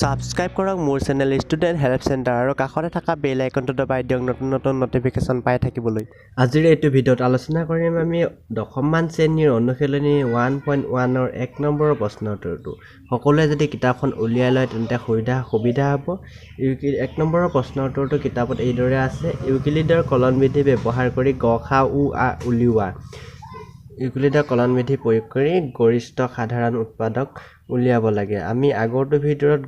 Subscribe কৰক মোৰ channel student help centre আৰু কাষতে থকা বেল আইকনটো দবাই দিয়ক নতুন নটিফিকেশ্যন পাই থাকিবলৈ। আজিৰ এইটো ভিডিঅ'ত আলোচনা কৰিম আমি দশমমান শ্ৰেণীৰ অনুশীলনী 1.1 ৰ 1 নম্বৰৰ প্ৰশ্ন উত্তৰটো। সকলোৱে যদি কিতাপখন উলিয়াই লয় তেন্তে সুবিধা হ'ব। 1 নম্বৰৰ প্ৰশ্ন উত্তৰটো কিতাপত এইদৰে আছে, ইউক্লিডৰ কলন বিধি ব্যৱহাৰ কৰি গ খা উ আ উলিওৱা। ইউক্লিডৰ কলন বিধি প্ৰয়োগ কৰি গৰিষ্ঠ সাধাৰণ উৎপাদক উলিয়াব লাগে। আমি আগৰটো ভিডিঅ'ত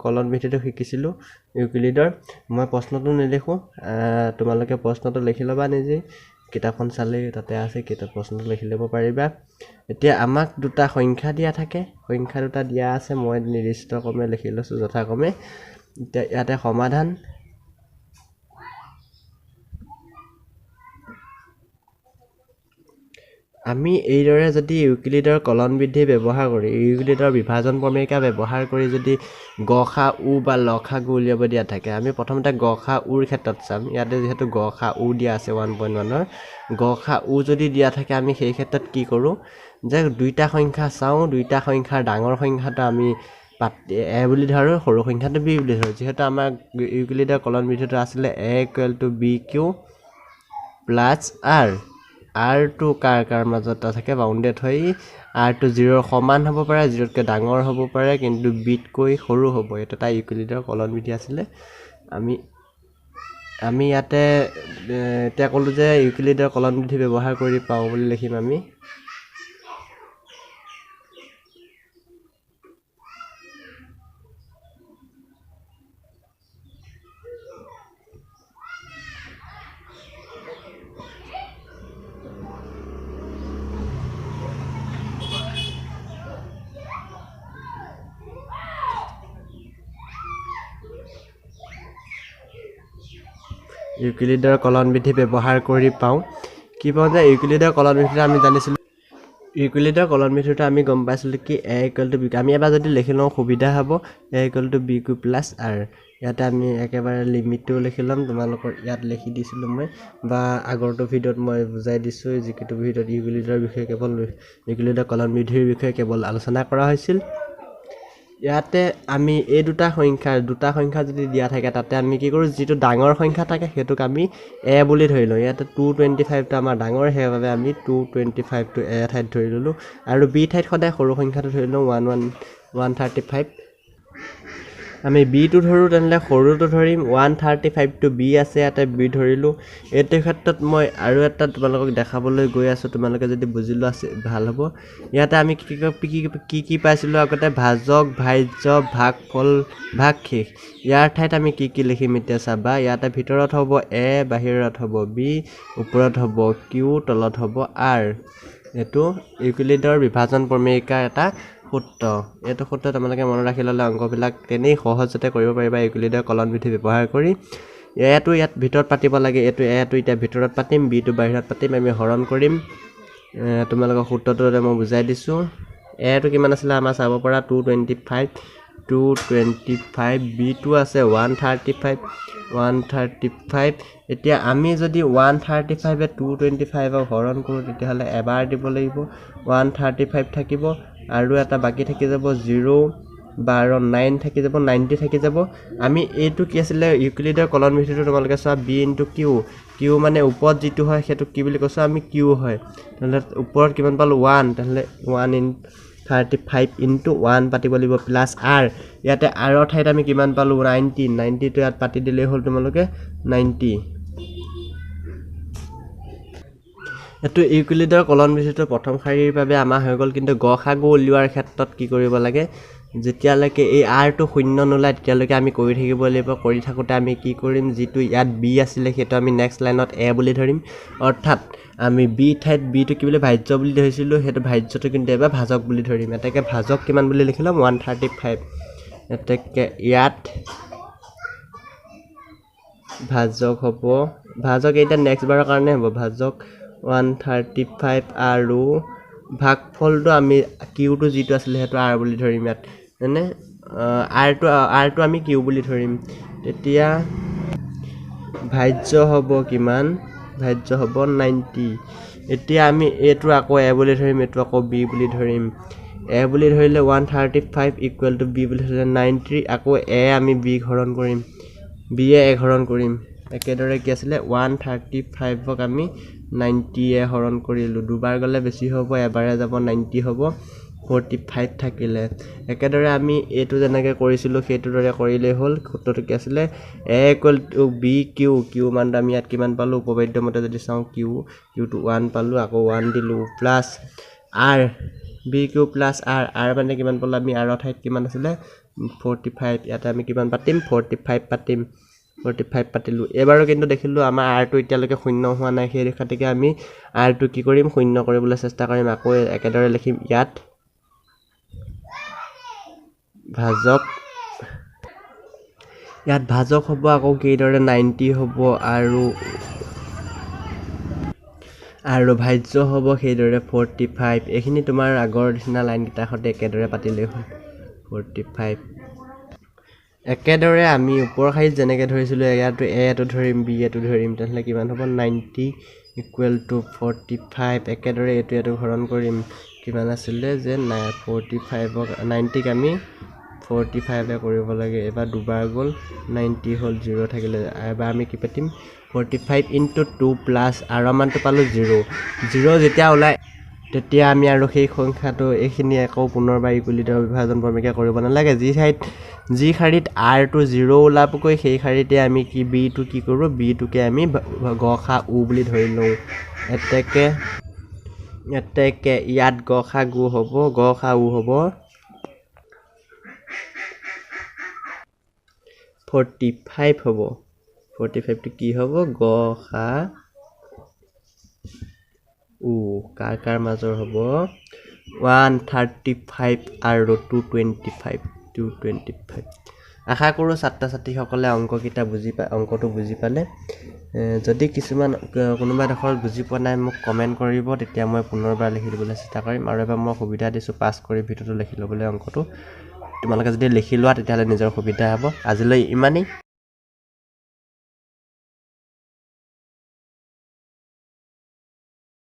কলন বিধিটো শিকিছিলোঁ ইউক্লিডৰ। মই প্ৰশ্নটো নিলিখোঁ, তোমালোকে প্ৰশ্নটো লিখি ল'বা নিজে, কিতাপখন চালেই তাতে আছে, প্ৰশ্নটো লিখি ল'ব পাৰিবা। এতিয়া আমাক দুটা সংখ্যা দিয়া থাকে, সংখ্যা দুটা দিয়া আছে, মই নিৰ্দিষ্ট ক্ৰমে লিখি লৈছোঁ যথাক্ৰমে। এতিয়া ইয়াতে সমাধান। আমি এইদৰে যদি ইউক্লিডৰ কলন বিধি ব্যৱহাৰ কৰি ইউক্লিডৰ বিভাজন প্ৰমেয়িকা ব্যৱহাৰ কৰি যদি গ খা উ বা ল খা গু উলিয়াব দিয়া থাকে, আমি প্ৰথমতে গ খা উৰ ক্ষেত্ৰত চাম। ইয়াতে যিহেতু গ খা উ দিয়া আছে 1.1 গ খা উ যদি দিয়া থাকে, আমি সেই ক্ষেত্ৰত কি কৰোঁ যে দুইটা সংখ্যা চাওঁ, দুইটা সংখ্যাৰ ডাঙৰ সংখ্যাটো আমি এ বুলি ধৰোঁ, সৰু সংখ্যাটো বি বুলি ধৰোঁ। যিহেতু আমাৰ ইউক্লিডৰ কলন বিধিটো আছিলে a equal to b q plus r. আৰটো কাৰ মাজত থাকে বাউণ্ডেড হৈ, আৰটো 0ৰ সমান হ'ব পাৰে, 0তকৈ ডাঙৰ হ'ব পাৰে, কিন্তু বিতকৈ সৰু হ'ব। এইটো এটা ইউক্লিডৰ কলন বিধি আছিলে। আমি ইয়াতে এতিয়া ক'লোঁ যে ইউক্লিডৰ কলন বিধি ব্যৱহাৰ কৰি পাওঁ বুলি লিখিম আমি। ইউক্লিডৰ কলন বিধি ব্যৱহাৰ কৰি পাওঁ কি পাওঁ যে ইউক্লিডৰ কলন বিধিটো আমি জানিছিলোঁ, ইউক্লিডৰ কলন বিধিটো আমি গম পাইছিলোঁ কি এ ইকুৱেল টু বি। আমি এবাৰ যদি লিখি লওঁ সুবিধা হ'ব, a equal to b q plus r. ইয়াতে আমি একেবাৰে লিমিটটো লিখি ল'ম, তোমালোকৰ ইয়াত লিখি দিছিলোঁ মই, বা আগৰটো ভিডিঅ'ত মই বুজাই দিছোঁ, যিটো ভিডিঅ'ত ইউক্লিডৰ বিষয়ে কেৱল ইউক্লিডৰ কলন বিধিৰ বিষয়ে কেৱল আলোচনা কৰা হৈছিল। ইয়াতে আমি এই দুটা সংখ্যা যদি দিয়া থাকে, তাতে আমি কি কৰোঁ, যিটো ডাঙৰ সংখ্যা থাকে সেইটোক আমি এ বুলি ধৰি লওঁ। ইয়াতে 225টো আমাৰ ডাঙৰ, সেইবাবে আমি 225টো এ ঠাইত ধৰি ল'লোঁ, আৰু বি ঠাইত সদায় সৰু সংখ্যাটো ধৰি লওঁ 135। আমি বিটো ধৰোঁ, তেনেহ'লে সৰুটো ধৰিম, 135টো বি আছে, ইয়াতে বি ধৰিলোঁ। এইটো ক্ষেত্ৰত মই আৰু এটা তোমালোকক দেখাবলৈ গৈ আছোঁ, তোমালোকে যদি বুজি লোৱা ভাল হ'ব। ইয়াতে আমি কি পাইছিলোঁ আগতে, ভাজক, ভাজ্য, ভাগফল, ভাগশেষ। ইয়াৰ ঠাইত আমি কি লিখিম এতিয়া চাবা। ইয়াতে ভিতৰত হ'ব এ, বাহিৰত হ'ব বি, ওপৰত হ'ব কিউ, তলত হ'ব আৰ। এইটো ইউক্লিডৰ বিভাজন প্ৰমেয়িকাৰ এটা সূত্ৰ। এইটো সূত্ৰ তোমালোকে মনত ৰাখি ল'লে অংকবিলাক তেনেই সহজতে কৰিব পাৰিবা ইউক্লিডৰ কলন বিধি ব্যৱহাৰ কৰি। এটো ইয়াত ভিতৰত পাতিব লাগে, এটো এতিয়া ভিতৰত পাতিম, বিটো বাহিৰত পাতিম, আমি হৰণ কৰিম। তোমালোকৰ সূত্ৰটো মই বুজাই দিছোঁ। এটো কিমান আছিলে আমাৰ চাব পৰা 225, বিটো আছে 135। এতিয়া আমি যদি 135 225ক হৰণ কৰোঁ, তেতিয়াহ'লে এবাৰ দিব লাগিব, 135 থাকিব, আৰু এটা বাকী থাকি যাব 0, 12, 9 থাকি যাব, 90 থাকি যাব। আমি এইটো কি আছিলে ইউক্লিডৰ কলন বিধিটো তোমালোকে চোৱা, বি ইনটু কিউ মানে ওপৰত যিটো হয় সেইটো কি বুলি কৈছোঁ আমি, কিউ হয়। তেনেহ'লে ওপৰত কিমান পালোঁ 1, তেনেহ'লে 135 ইনটু 1 পাতিব লাগিব, প্লাছ আৰ। ইয়াতে আৰৰ ঠাইত আমি কিমান পালোঁ 90টো ইয়াত পাতি দিলেই হ'ল তোমালোকে 90। এইটো ইউক্লিডৰ কলন বিধিটোৰ প্ৰথম শাৰীৰ বাবে আমাৰ হৈ গ'ল। কিন্তু গ খা গু উলিওৱাৰ ক্ষেত্ৰত কি কৰিব লাগে, যেতিয়ালৈকে এই আৰটো শূন্য নোলায় তেতিয়ালৈকে আমি কৰি থাকিব লাগিব। কৰি থাকোঁতে আমি কি কৰিম, যিটো ইয়াত বি আছিলে সেইটো আমি নেক্সট লাইনত এ বুলি ধৰিম। অৰ্থাৎ আমি বি ঠাইত বিটো কি বুলি ভাজ্য বুলি ধৰিছিলোঁ, সেইটো ভাজ্যটো কিন্তু এবাৰ ভাজক বুলি ধৰিম। এতেকে ভাজক কিমান বুলি লিখি ল'ম 135। এতেকে ইয়াত ভাজক হ'ব, ভাজক এতিয়া নেক্সট বাৰৰ কাৰণে হ'ব, ভাজক 135, আৰু ভাগফলটো আমি কিউটো যিটো আছিলে সেইটো আৰ বুলি ধৰিম ইয়াত, মানে আৰটো আমি কিউ বুলি ধৰিম। তেতিয়া ভাজ্য হ'ব কিমান, ভাজ্য হ'ব 90। এতিয়া আমি এইটো আকৌ এ বুলি ধৰিম, এইটো আকৌ বি বুলি ধৰিম। a বুলি ধৰিলে 135 ইকুৱেল টু b বুলি ধৰিলে 90 আকৌ a আমি b হৰণ কৰিম b এ হৰণ কৰিম একেদৰে কি আছিলে 135 ক আমি 90 এ হৰণ কৰিলো দুবাৰ গলে বেছি হ'ব এবাৰে যাব 90 হ'ব 45 থাকিলে একেদৰে আমি এটো যেনেকৈ কৰিছিলো সেইটো দৰে কৰিলে হল সূত্ৰটো কি আছিলে a equal to b q q মান আমি ইয়াত কিমান পালো উপপাদ্য মতে যদি চাও q টো 1 পালো আকৌ 1 দিলো plus r bq plus r মানে কিমান পালো আমি r ঠাইত কিমান আছিলে 45 ইয়াতে আমি কিমান পাতিম 45 পাতিম 45 পাতিলো এবাৰো কিন্তু দেখিলো আমাৰ r টো এতিয়ালৈকে শূন্য হোৱা নাই সেই ৰেখাটিকে আমি r টো কি কৰিম শূন্য কৰিবলৈ চেষ্টা কৰিম আকৌ একেদৰে লিখিম ইয়াত ভাজক হ'ব আকৌ কিদৰে 90 হ'ব আৰু ভাজ্য হ'ব সেইদৰে 45 এখিনি তোমাৰ আগৰ দিনা লাইন কিটা হতে একেদৰে পাতিলে হ'ল 45 একেদৰে আমি ওপৰ খাইত যেনেকৈ ধৰিছিলো ইয়াটো a টো ধৰিম b টো ধৰিম তেনলে কিমান হ'ব 90 ইকুৱেল টু 45 একেদৰে এটো হৰণ কৰিম কিমান আছিল যে 45 ক 90 ক আমি 45 এ কৰিব লাগে এবাৰ দুবাৰ গল 90 হল 0 থাকিলে এবাৰ আমি কি পাতিম 45 into 2 plus r মানটো পালো 0 যেতিয়া ওলাই তেতিয়া আমি আৰু সেই সংখ্যাটো এখিনি আকৌ পুনৰবাৰ ইকুৱেলিটাৰ বিভাজন ভূমিকা কৰিব নালাগে যি খাৰিত r টো 0 ওলাবকৈ সেই খাৰিতে আমি কি b টো কি কৰো b টোকে আমি গখা u বুলি ধৰি লওঁ এতেকে ইয়াত গখা গু হ'ব গখা u হ'ব 45 হ'ব 45 টো কি হ'ব গখা উ কাৰ মাজৰ হ'ব 135 আৰু 225 আশা কৰো ছাত্ৰ ছাত্ৰীসকলে অংকটো বুজি পালে যদি কিছুমান কোনোবা দখৰ বুজি পোৱা নাই মোক কমেন্ট কৰিব তেতিয়া মই পুনৰবাৰ লিখি দিবলৈ চেষ্টা কৰিম আৰু এবাৰ মই সুবিধা দিছো পাস কৰি ভিডিওটো লিখি লবলৈ অংকটো তোমালোকে যদি লিখি লোৱা তেতিয়া নিজৰ সুবিধা হ'ব আজিলৈ ইমানেই